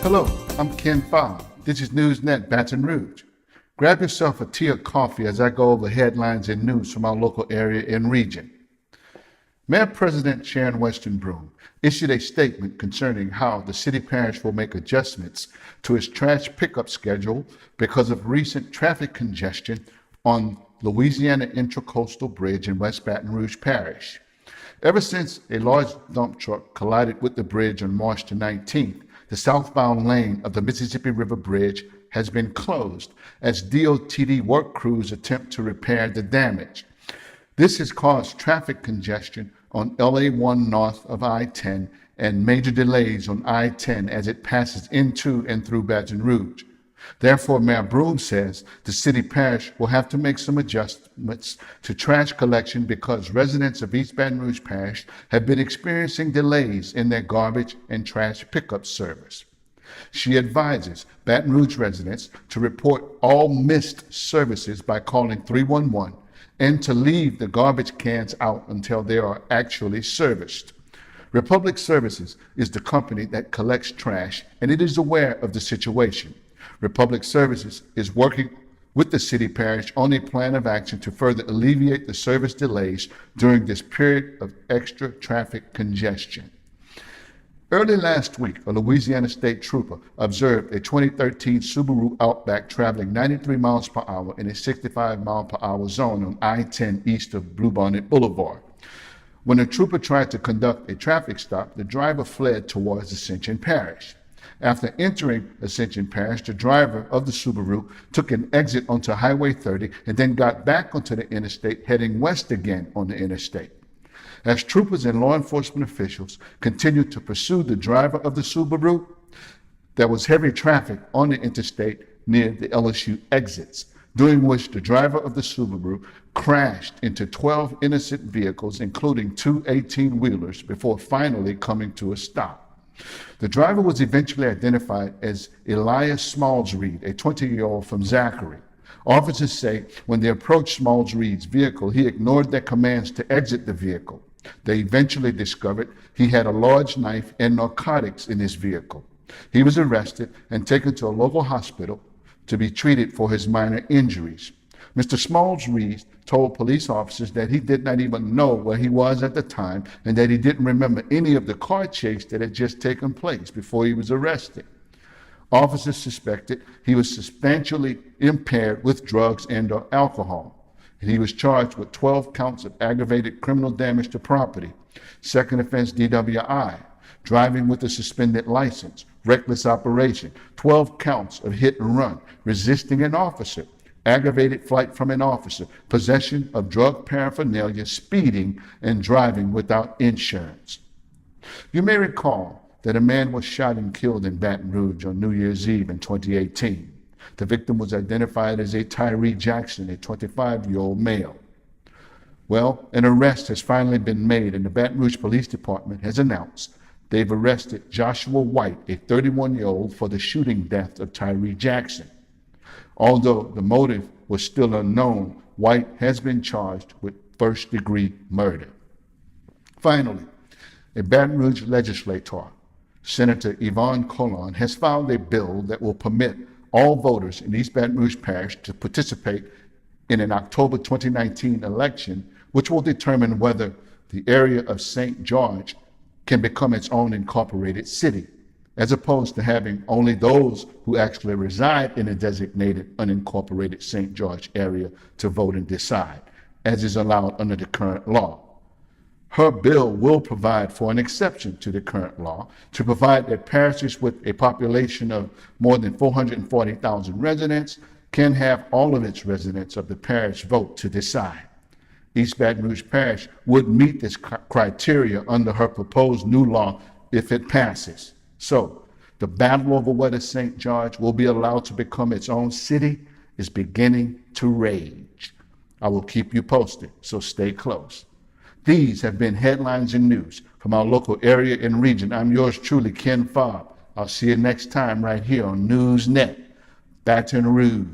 Hello, I'm Ken Fogg. This is NewsNet Baton Rouge. Grab yourself a tea or coffee as I go over headlines and news from our local area and region. Mayor President Sharon Weston Broome issued a statement concerning how the city parish will make adjustments to its trash pickup schedule because of recent traffic congestion on Louisiana Intracoastal Bridge in West Baton Rouge Parish. Ever since a large dump truck collided with the bridge on March the 19th, the southbound lane of the Mississippi River Bridge has been closed as DOTD work crews attempt to repair the damage. This has caused traffic congestion on LA1 north of I-10 and major delays on I-10 as it passes into and through Baton Rouge. Therefore, Mayor Broome says the city parish will have to make some adjustments to trash collection because residents of East Baton Rouge Parish have been experiencing delays in their garbage and trash pickup service. She advises Baton Rouge residents to report all missed services by calling 311 and to leave the garbage cans out until they are actually serviced. Republic Services is the company that collects trash, and it is aware of the situation. Republic Services is working with the city parish on a plan of action to further alleviate the service delays during this period of extra traffic congestion. Early last week, a Louisiana state trooper observed a 2013 Subaru Outback traveling 93 miles per hour in a 65 mile per hour zone on I-10 east of Bluebonnet Boulevard. When the trooper tried to conduct a traffic stop, the driver fled towards Ascension Parish. After entering Ascension Parish, the driver of the Subaru took an exit onto Highway 30 and then got back onto the interstate, heading west again on the interstate. As troopers and law enforcement officials continued to pursue the driver of the Subaru, there was heavy traffic on the interstate near the LSU exits, during which the driver of the Subaru crashed into 12 innocent vehicles, including two 18-wheelers, before finally coming to a stop. The driver was eventually identified as Elias Smalls-Reed, a 20-year-old from Zachary. Officers say when they approached Smalls-Reed's vehicle, he ignored their commands to exit the vehicle. They eventually discovered he had a large knife and narcotics in his vehicle. He was arrested and taken to a local hospital to be treated for his minor injuries. Mr. Smalls-Reed told police officers that he did not even know where he was at the time and that he didn't remember any of the car chase that had just taken place before he was arrested. Officers suspected he was substantially impaired with drugs and/or alcohol, and he was charged with 12 counts of aggravated criminal damage to property, second offense DWI, driving with a suspended license, reckless operation, 12 counts of hit and run, resisting an officer, aggravated flight from an officer, possession of drug paraphernalia, speeding, and driving without insurance. You may recall that a man was shot and killed in Baton Rouge on New Year's Eve in 2018. The victim was identified as a Tyree Jackson, a 25-year-old male. Well, an arrest has finally been made, and the Baton Rouge Police Department has announced they've arrested Joshua White, a 31-year-old, for the shooting death of Tyree Jackson. Although the motive was still unknown, White has been charged with first-degree murder. Finally, a Baton Rouge legislator, Senator Yvonne Colon, has filed a bill that will permit all voters in East Baton Rouge Parish to participate in an October 2019 election, which will determine whether the area of St. George can become its own incorporated city, as opposed to having only those who actually reside in a designated unincorporated St. George area to vote and decide, as is allowed under the current law. Her bill will provide for an exception to the current law to provide that parishes with a population of more than 440,000 residents can have all of its residents of the parish vote to decide. East Baton Rouge Parish would meet this criteria under her proposed new law if it passes. So, the battle over whether St. George will be allowed to become its own city is beginning to rage. I will keep you posted, so stay close. These have been headlines and news from our local area and region. I'm yours truly, Ken Fogg. I'll see you next time right here on NewsNet, Baton Rouge.